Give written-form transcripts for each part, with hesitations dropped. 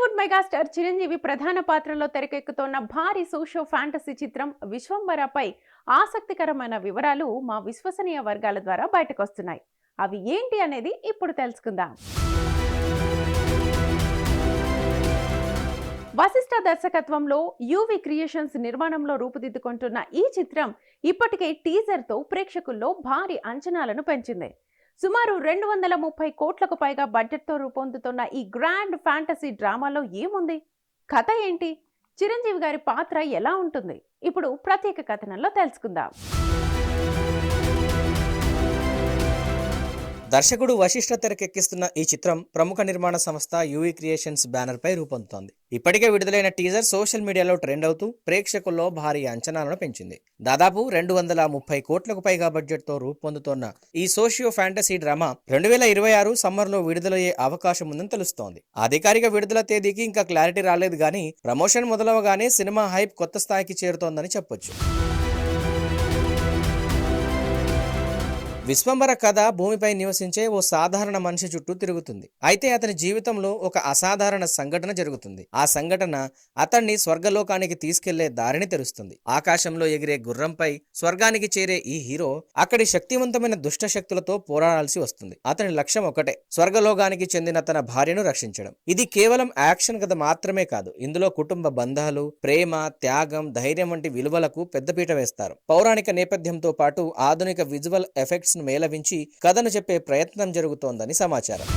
Tollywood megastar Chiranjeevi ప్రధాన పాత్రలో తెరకెక్కుతోన్న భారీ సోషో ఫ్యాంటసీ చిత్రం విశ్వంబరపై ఆసక్తికరమైన వివరాలు మా విశ్వసనీయ వర్గాల ద్వారా బయటకొస్తున్నాయి. అవి ఏంటి అనేది ఇప్పుడు తెలుసుకుందాం. వశిష్ఠ దర్శకత్వంలో యూవి క్రియేషన్స్ నిర్మాణంలో రూపుదిద్దుకుంటున్న ఈ చిత్రం ఇప్పటికే టీజర్తో ప్రేక్షకుల్లో భారీ అంచనాలను పెంచింది. సుమారు 230 కోట్లకు పైగా బడ్జెట్తో రూపొందుతున్న ఈ గ్రాండ్ ఫ్యాంటసీ డ్రామాలో ఏముంది? కథ ఏంటి? చిరంజీవి గారి పాత్ర ఎలా ఉంటుంది? ఇప్పుడు ప్రత్యేక కథనంలో తెలుసుకుందాం. దర్శకుడు వశిష్ఠ తెరకెక్కిస్తున్న ఈ చిత్రం ప్రముఖ నిర్మాణ సంస్థ యూవీ క్రియేషన్స్ బ్యానర్ పై రూపొందుతోంది. ఇప్పటికే విడుదలైన టీజర్ సోషల్ మీడియాలో ట్రెండ్ అవుతూ ప్రేక్షకుల్లో భారీ అంచనాలను పెంచింది. దాదాపు 230 కోట్లకు పైగా బడ్జెట్ తో రూపొందుతోన్న ఈ సోషియో ఫ్యాంటసీ డ్రామా 2026 సమ్మర్ లో విడుదలయ్యే అవకాశం ఉందని తెలుస్తోంది. అధికారిక విడుదల తేదీకి ఇంకా క్లారిటీ రాలేదు గానీ ప్రమోషన్ మొదలవగానే సినిమా హైప్ కొత్త స్థాయికి చేరుతోందని చెప్పొచ్చు. విశ్వంబర కథ భూమిపై నివసించే ఓ సాధారణ మనిషి చుట్టూ తిరుగుతుంది. అయితే అతని జీవితంలో ఒక అసాధారణ సంఘటన జరుగుతుంది. ఆ సంఘటన అతన్ని స్వర్గలోకానికి తీసుకెళ్లే దారిని తెరుస్తుంది. ఆకాశంలో ఎగిరే గుర్రంపై స్వర్గానికి చేరే ఈ హీరో అక్కడి శక్తివంతమైన దుష్ట శక్తులతో పోరాడాల్సి వస్తుంది. అతని లక్ష్యం ఒకటే, స్వర్గలోకానికి చెందిన తన భార్యను రక్షించడం. ఇది కేవలం యాక్షన్ కథ మాత్రమే కాదు, ఇందులో కుటుంబ బంధాలు, ప్రేమ, త్యాగం, ధైర్యం వంటి విలువలకు పెద్దపీట వేస్తారు. పౌరాణిక నేపథ్యంతో పాటు ఆధునిక విజువల్ ఎఫెక్ట్స్ మేళవించి కథను చెప్పే ప్రయత్నం జరుగుతోందని సమాచారం.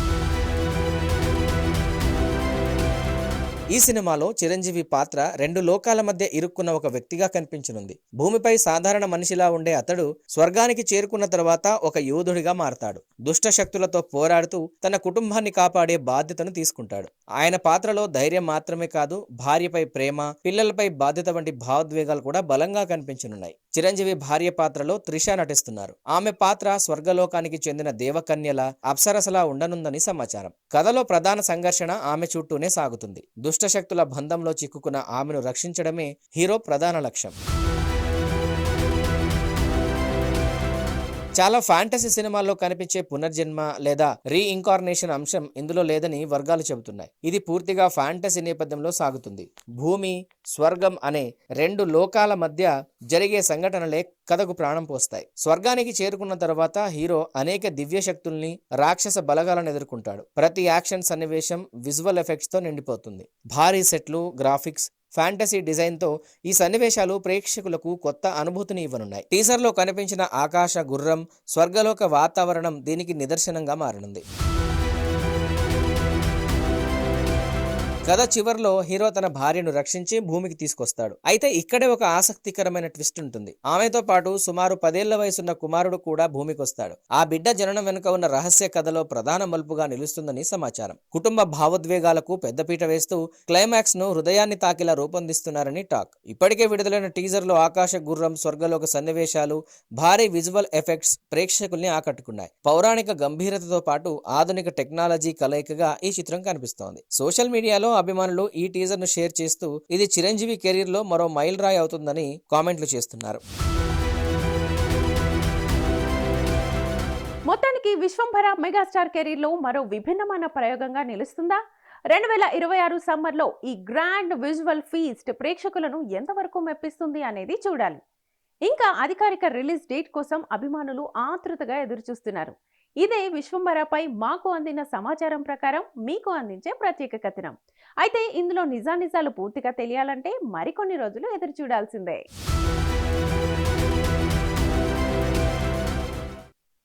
ఈ సినిమాలో చిరంజీవి పాత్ర 2 లోకాల మధ్య ఇరుక్కున్న ఒక వ్యక్తిగా కనిపించనుంది. భూమిపై సాధారణ మనిషిలా ఉండే అతడు స్వర్గానికి చేరుకున్న తర్వాత ఒక యోధుడిగా మారతాడు. దుష్ట శక్తులతో పోరాడుతూ తన కుటుంబాన్ని కాపాడే బాధ్యతను తీసుకుంటాడు. ఆయన పాత్రలో ధైర్యం మాత్రమే కాదు, భార్యపై ప్రేమ, పిల్లలపై బాధ్యత వంటి భావోద్వేగాలు కూడా బలంగా కనిపించనున్నాయి. చిరంజీవి భార్య పాత్రలో త్రిష నటిస్తున్నారు. ఆమె పాత్ర స్వర్గలోకానికి చెందిన దేవకన్యల, అప్సరసలా ఉండనుందని సమాచారం. కథలో ప్రధాన సంఘర్షణ ఆమె చుట్టూనే సాగుతుంది. దుష్టశక్తుల బంధంలో చిక్కుకున్న ఆమెను రక్షించడమే హీరో ప్రధాన లక్ష్యం. చాలా ఫ్యాంటసీ సినిమాల్లో కనిపించే పునర్జన్మ లేదా రీఇన్కార్నేషన్ అంశం ఇందులో లేదని వర్గాలు చెబుతున్నాయి. ఇది పూర్తిగా ఫ్యాంటసీ నేపథ్యంలో సాగుతుంది. భూమి, స్వర్గం అనే 2 లోకాల మధ్య జరిగే సంఘటనలే కథకు ప్రాణం పోస్తాయి. స్వర్గానికి చేరుకున్న తర్వాత హీరో అనేక దివ్య శక్తుల్ని, రాక్షస బలగాలను ఎదుర్కొంటాడు. ప్రతి యాక్షన్ సన్నివేశం విజువల్ ఎఫెక్ట్స్ తో నిండిపోతుంది. భారీ సెట్లు, గ్రాఫిక్స్, ఫ్యాంటసీ డిజైన్ తో ఈ సన్నివేశాలు ప్రేక్షకులకు కొత్త అనుభూతిని ఇవ్వనున్నాయి. టీజర్ లో కనిపించిన ఆకాశ గుర్రం, స్వర్గలోక వాతావరణం దీనికి నిదర్శనంగా మారనుంది. కథ చివర్లో హీరో తన భార్యను రక్షించి భూమికి తీసుకొస్తాడు. అయితే ఇక్కడే ఒక ఆసక్తికరమైన ట్విస్ట్ ఉంటుంది. ఆమెతో పాటు సుమారు 10 ఏళ్ల వయసున్న కుమారుడు కూడా భూమికి వస్తాడు. ఆ బిడ్డ జననం వెనుక ఉన్న రహస్య కథలో ప్రధాన మలుపుగా నిలుస్తుందని సమాచారం. కుటుంబ భావోద్వేగాలకు పెద్దపీట వేస్తూ క్లైమాక్స్ ను హృదయాన్ని తాకిలా రూపొందిస్తున్నారని టాక్. ఇప్పటికే విడుదలైన టీజర్ లో ఆకాశ గుర్రం, స్వర్గలోక సన్నివేశాలు, భారీ విజువల్ ఎఫెక్ట్స్ ప్రేక్షకుల్ని ఆకట్టుకున్నాయి. పౌరాణిక గంభీరతతో పాటు ఆధునిక టెక్నాలజీ కలయికగా ఈ చిత్రం కనిపిస్తోంది. సోషల్ మీడియాలో అభిమానులు ఈ టీజర్ ను షేర్ చేస్తూ ఇది చిరంజీవి కెరీర్ లో మరో మైల్ రాయి అవుతుందని కామెంట్లు చేస్తున్నారు. మొత్తానికి విశ్వంభర మెగాస్టార్ కెరీర్ లో మరో విభిన్నమైన ప్రయోగంగా నిలుస్తుందా? 2026 సమ్మర్ లో ఈ గ్రాండ్ విజువల్ ఫీస్ట్ ప్రేక్షకులను ఎంతవరకు మెప్పిస్తుంది అనేది చూడాలి. ఇంకా అధికారిక రిలీజ్ డేట్ కోసం అభిమానులు ఆతృతగా ఎదురుచూస్తున్నారు. ఇదే విశ్వంబరపై మాకు అందిన సమాచారం ప్రకారం మీకు అందించే ప్రత్యేక కథనం. అయితే ఇందులో నిజానిజాలు పూర్తిగా తెలియాలంటే మరికొన్ని రోజులు ఎదురు చూడాల్సిందే.